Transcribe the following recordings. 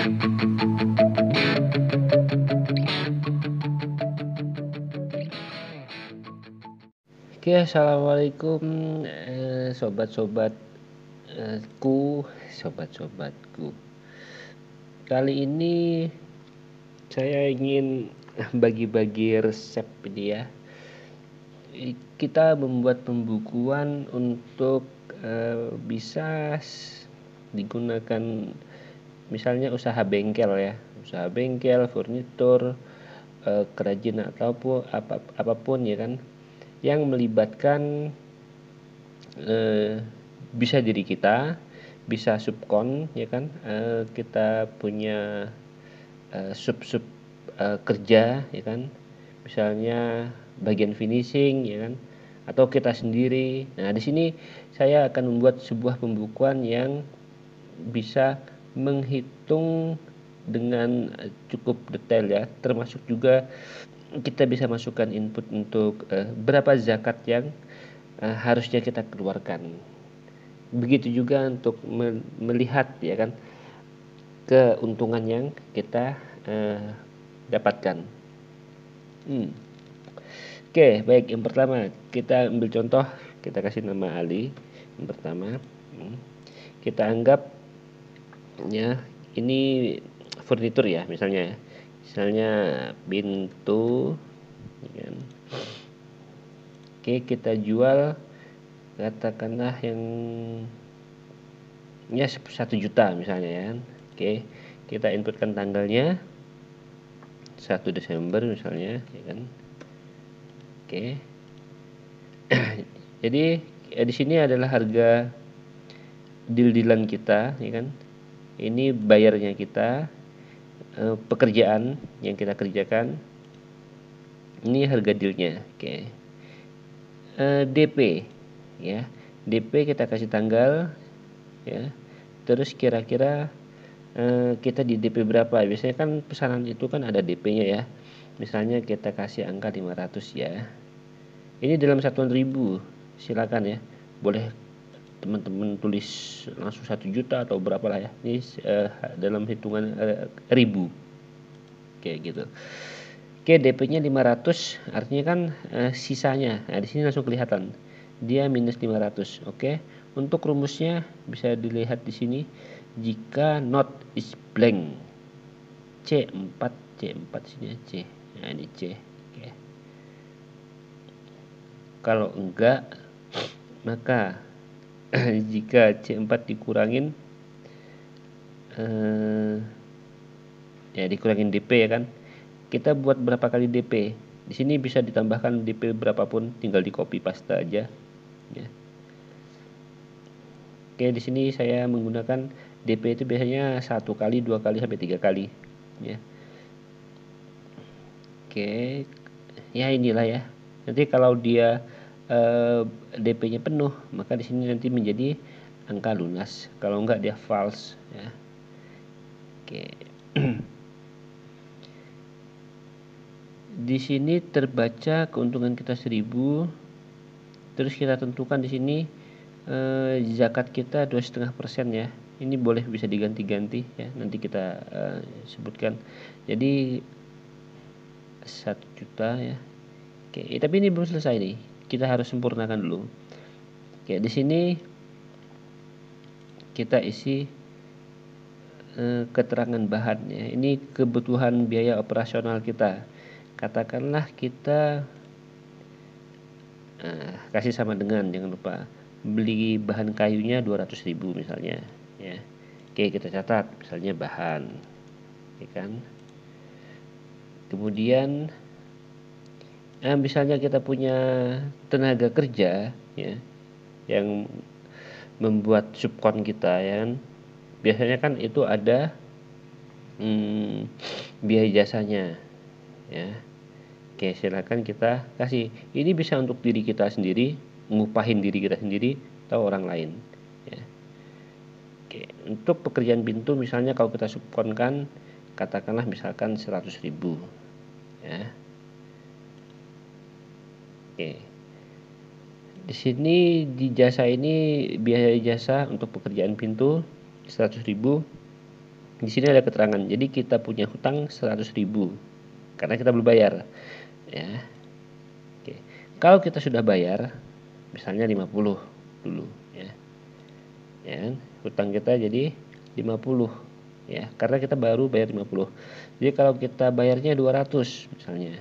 Oke, assalamualaikum, sobat-sobat, sobat-sobatku. Kali ini saya ingin bagi-bagi resep ini ya. Kita membuat pembukuan untuk bisa digunakan misalnya usaha bengkel ya, usaha bengkel, furnitur, kerajinan ataupun apapun ya kan, yang melibatkan bisa diri kita, bisa subkon ya kan, kita punya sub-sub kerja ya kan, misalnya bagian finishing ya kan, atau kita sendiri. Nah, di sini saya akan membuat sebuah pembukuan yang bisa menghitung dengan cukup detail ya, termasuk juga kita bisa masukkan input untuk berapa zakat yang harusnya kita keluarkan. Begitu juga untuk melihat ya kan keuntungan yang kita dapatkan. Oke, baik, yang pertama kita ambil contoh, kita kasih nama Ali. Yang pertama, kita anggap ya ini furnitur ya, misalnya pintu ya kan. Oke, kita jual katakanlah yang ya 1 juta misalnya ya kan. Oke, kita inputkan tanggalnya 1 Desember misalnya ya kan. Oke. Jadi di sini adalah harga deal-dealan kita ya kan. Ini bayarnya kita, pekerjaan yang kita kerjakan. Ini harga dealnya. Oke. DP ya. DP kita kasih tanggal ya. Terus kira-kira kita di DP berapa? Biasanya kan pesanan itu kan ada DP-nya ya. Misalnya kita kasih angka 500 ya. Ini dalam satuan ribu. Silakan ya. Boleh teman-teman tulis langsung 1 juta atau berapa lah ya. Ini dalam hitungan ribu. Kayak gitu. Oke, DP-nya 500, artinya kan sisanya. Nah, di sini langsung kelihatan. Dia minus 500. Oke. Untuk rumusnya bisa dilihat di sini. Jika not is blank. C4 sini C. Nah, ini C. Oke. Kalau enggak, maka jika C4 dikurangin dikurangin DP ya kan. Kita buat berapa kali DP? Di sini bisa ditambahkan DP berapapun, tinggal di copy paste aja ya. Oke, di sini saya menggunakan DP itu biasanya 1 kali, 2 kali sampai 3 kali ya. Oke. Ya inilah ya. Nanti kalau dia DP-nya penuh, maka di sini nanti menjadi angka lunas. Kalau enggak dia false ya. Oke. Di sini terbaca keuntungan kita 1000. Terus kita tentukan di sini zakat kita 2,5% ya. Ini boleh bisa diganti-ganti ya. Nanti kita sebutkan. Jadi 1 juta ya. Oke, tapi ini belum selesai nih. Kita harus sempurnakan dulu. Oke, di sini kita isi keterangan bahannya. Ini kebutuhan biaya operasional kita. Katakanlah kita kasih sama dengan, jangan lupa beli bahan kayunya 200.000 misalnya ya. Oke, kita catat misalnya bahan ya kan. Kemudian misalnya kita punya tenaga kerja ya yang membuat subkon kita ya kan. Biasanya kan itu ada biaya jasanya ya. Oke, silakan kita kasih. Ini bisa untuk diri kita sendiri, ngupahin diri kita sendiri atau orang lain ya. Oke, untuk pekerjaan pintu misalnya kalau kita subkonkan katakanlah misalkan 100.000 ya. Oke. Di sini di jasa ini biaya jasa untuk pekerjaan pintu 100.000. Di sini ada keterangan. Jadi kita punya hutang 100.000 karena kita belum bayar. Ya. Oke. Kalau kita sudah bayar, misalnya 50 dulu ya. Ya kan? Hutang kita jadi 50 ya, karena kita baru bayar 50. Jadi kalau kita bayarnya 200 misalnya.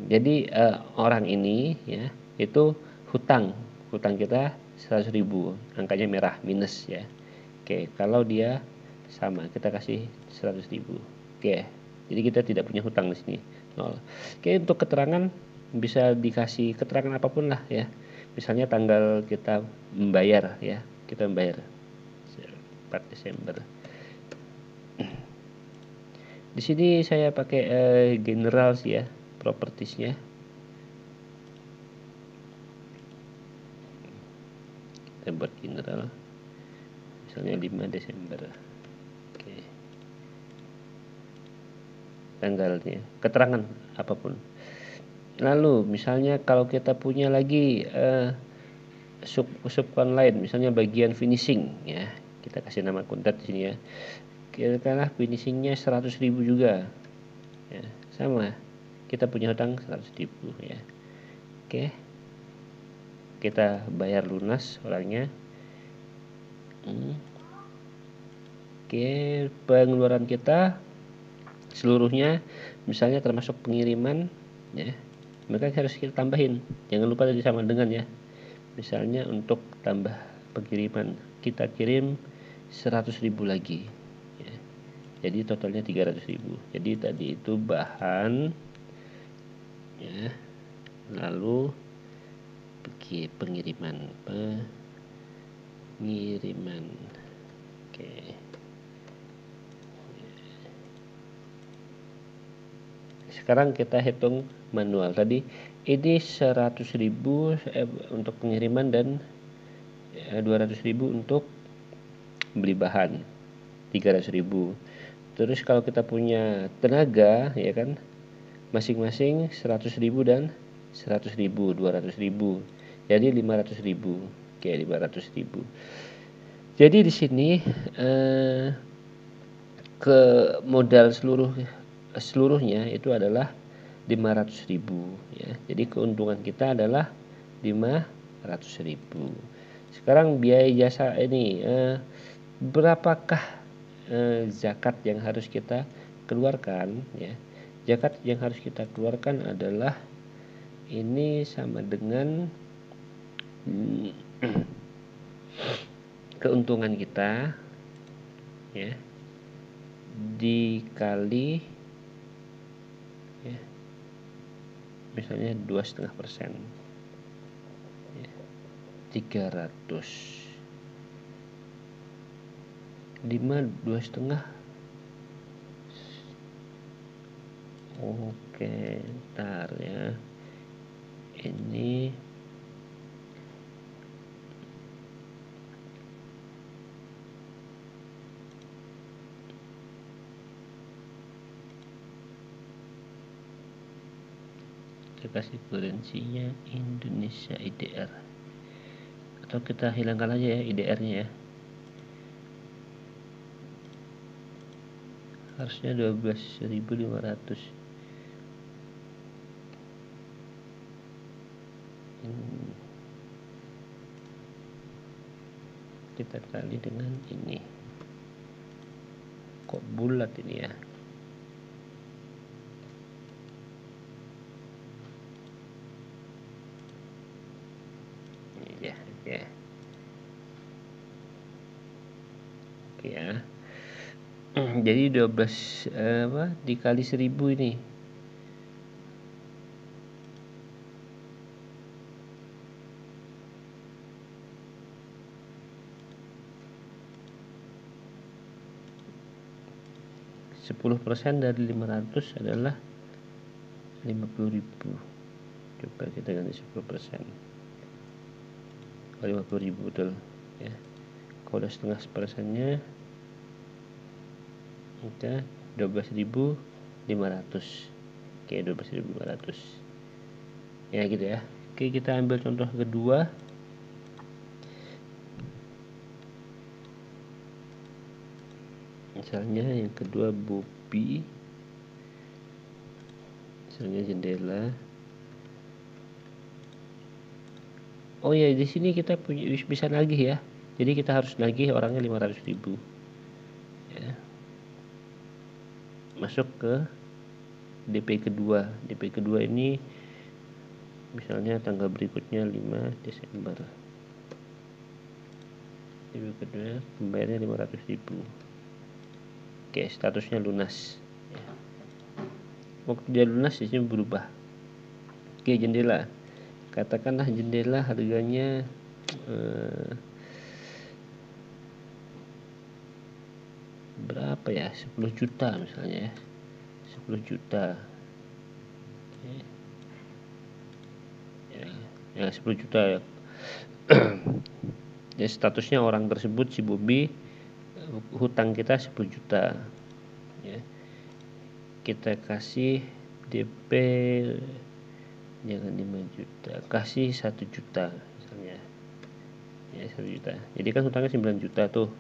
Jadi orang ini ya, itu hutang kita 100.000, angkanya merah minus ya. Oke, kalau dia sama kita kasih 100.000. Oke. Jadi kita tidak punya hutang di sini. 0. Oke, untuk keterangan bisa dikasih keterangan apapun lah ya. Misalnya tanggal kita membayar ya. Kita membayar 4 Desember. Di sini saya pakai general sih ya, propertiesnya. Kita buat general. Misalnya 5 Desember. Oke. Tanggalnya, keterangan apapun. Lalu misalnya kalau kita punya lagi subcon lain, misalnya bagian finishing ya, kita kasih nama kontrak di sini ya. Katakanlah finishingnya 100.000 juga ya, sama kita punya hutang 100.000 ya. Oke, kita bayar lunas orangnya. Oke, pengeluaran kita seluruhnya misalnya termasuk pengiriman ya, maka harus kita tambahin, jangan lupa tadi sama dengan ya. Misalnya untuk tambah pengiriman kita kirim 100.000 lagi ya. Jadi totalnya 300.000. Jadi tadi itu bahan ya, lalu pengiriman. Oke. Sekarang kita hitung manual. Tadi ini 100.000 untuk pengiriman dan 200.000 untuk beli bahan, 300.000. Terus kalau kita punya tenaga ya kan, masing-masing 100.000 dan 100.000, 200.000. Jadi 500.000. Oke, 500.000. Jadi di sini ke modal seluruhnya itu adalah 500.000 ya. Jadi keuntungan kita adalah 500.000. Sekarang biaya jasa ini berapakah zakat yang harus kita keluarkan ya. Zakat yang harus kita keluarkan adalah ini sama dengan keuntungan kita ya dikali ya, misalnya 2,5% ya, 300. 2,5. Oke, ntar ya, ini kita kasih kurensinya Indonesia IDR, atau kita hilangkan aja ya IDR nya ya, harusnya 12.500. Kita kali dengan ini, kok bulat ini ya. Ya, oke. Oke ya. Jadi 12 dikali 1.000 ini. %10 dari 500 adalah 50.000. Coba kita ganti 10%. 50.000 betul ya. Kalau udah setengah persennya kita 12.500. Oke, 12.500 ya gitu ya. Oke, kita ambil contoh kedua. Misalnya yang kedua Bobi, misalnya jendela. Oh ya, di sini kita bisa nagih ya. Jadi kita harus nagih orangnya 500.000 ya. Masuk ke DP kedua. DP kedua ini misalnya tanggal berikutnya 5 Desember. DP kedua pembayarannya 500.000. Oke, statusnya lunas ya. Waktu dia lunas di sini berubah. Oke, jendela. Katakanlah jendela harganya berapa ya, 10 juta misalnya ya, 10 juta ya 10 juta ya. Ya, statusnya orang tersebut si Bobi, hutang kita 10 juta ya. Kita kasih DP jangan 5 juta, kasih 1 juta misalnya ya, 1 juta. Jadi kan hutangnya 9 juta tuh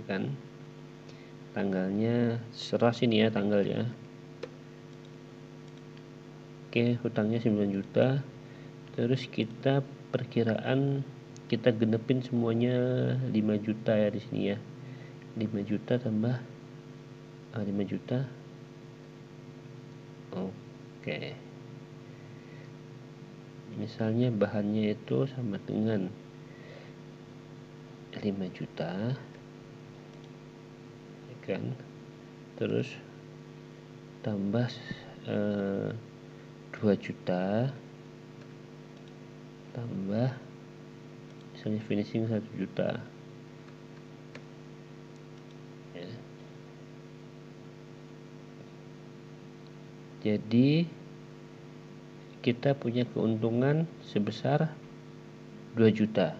kan, tanggalnya serah sini ya tanggalnya. Oke, hutangnya 9 juta. Terus kita perkiraan kita genepin semuanya 5 juta ya di sini ya. 5 juta tambah 5 juta. Oke. Misalnya bahannya itu sama dengan 5 juta ya kan. Terus tambah 2 juta tambah misalnya finishing 1 juta ya. Jadi kita punya keuntungan sebesar 2 juta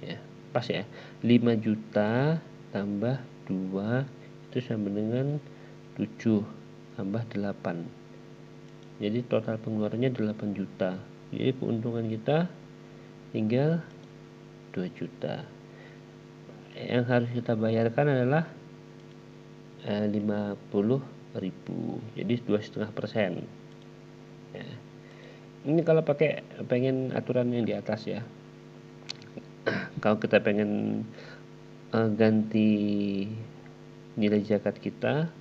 ya, pas ya. 5 juta tambah 2 itu sama dengan 7 tambah 8, jadi total pengeluarannya 8 juta. Jadi keuntungan kita tinggal 2 juta. Yang harus kita bayarkan adalah 50.000, jadi 2,5% ya. Ini kalau pengen aturan yang di atas ya. Kalau kita pengen ganti nilai zakat kita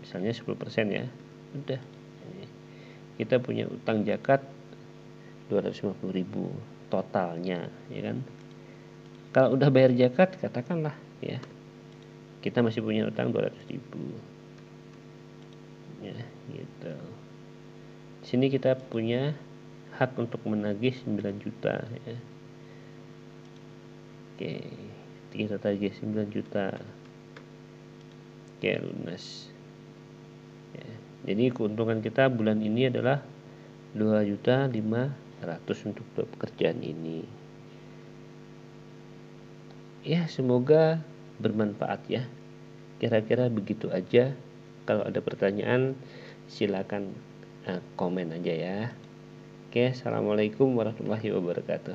misalnya 10% ya, udah kita punya utang zakat 250.000 totalnya ya kan. Kalau udah bayar zakat katakanlah ya, kita masih punya utang 200.000 ya gitu. Di sini kita punya hak untuk menagih 9 juta ya. Oke, kita tagih 9 juta. Oke, lunas ya. Jadi keuntungan kita bulan ini adalah 2.500.000 untuk pekerjaan ini ya. Semoga bermanfaat ya. Kira-kira begitu aja. Kalau ada pertanyaan silakan komen aja ya. Oke, assalamualaikum warahmatullahi wabarakatuh.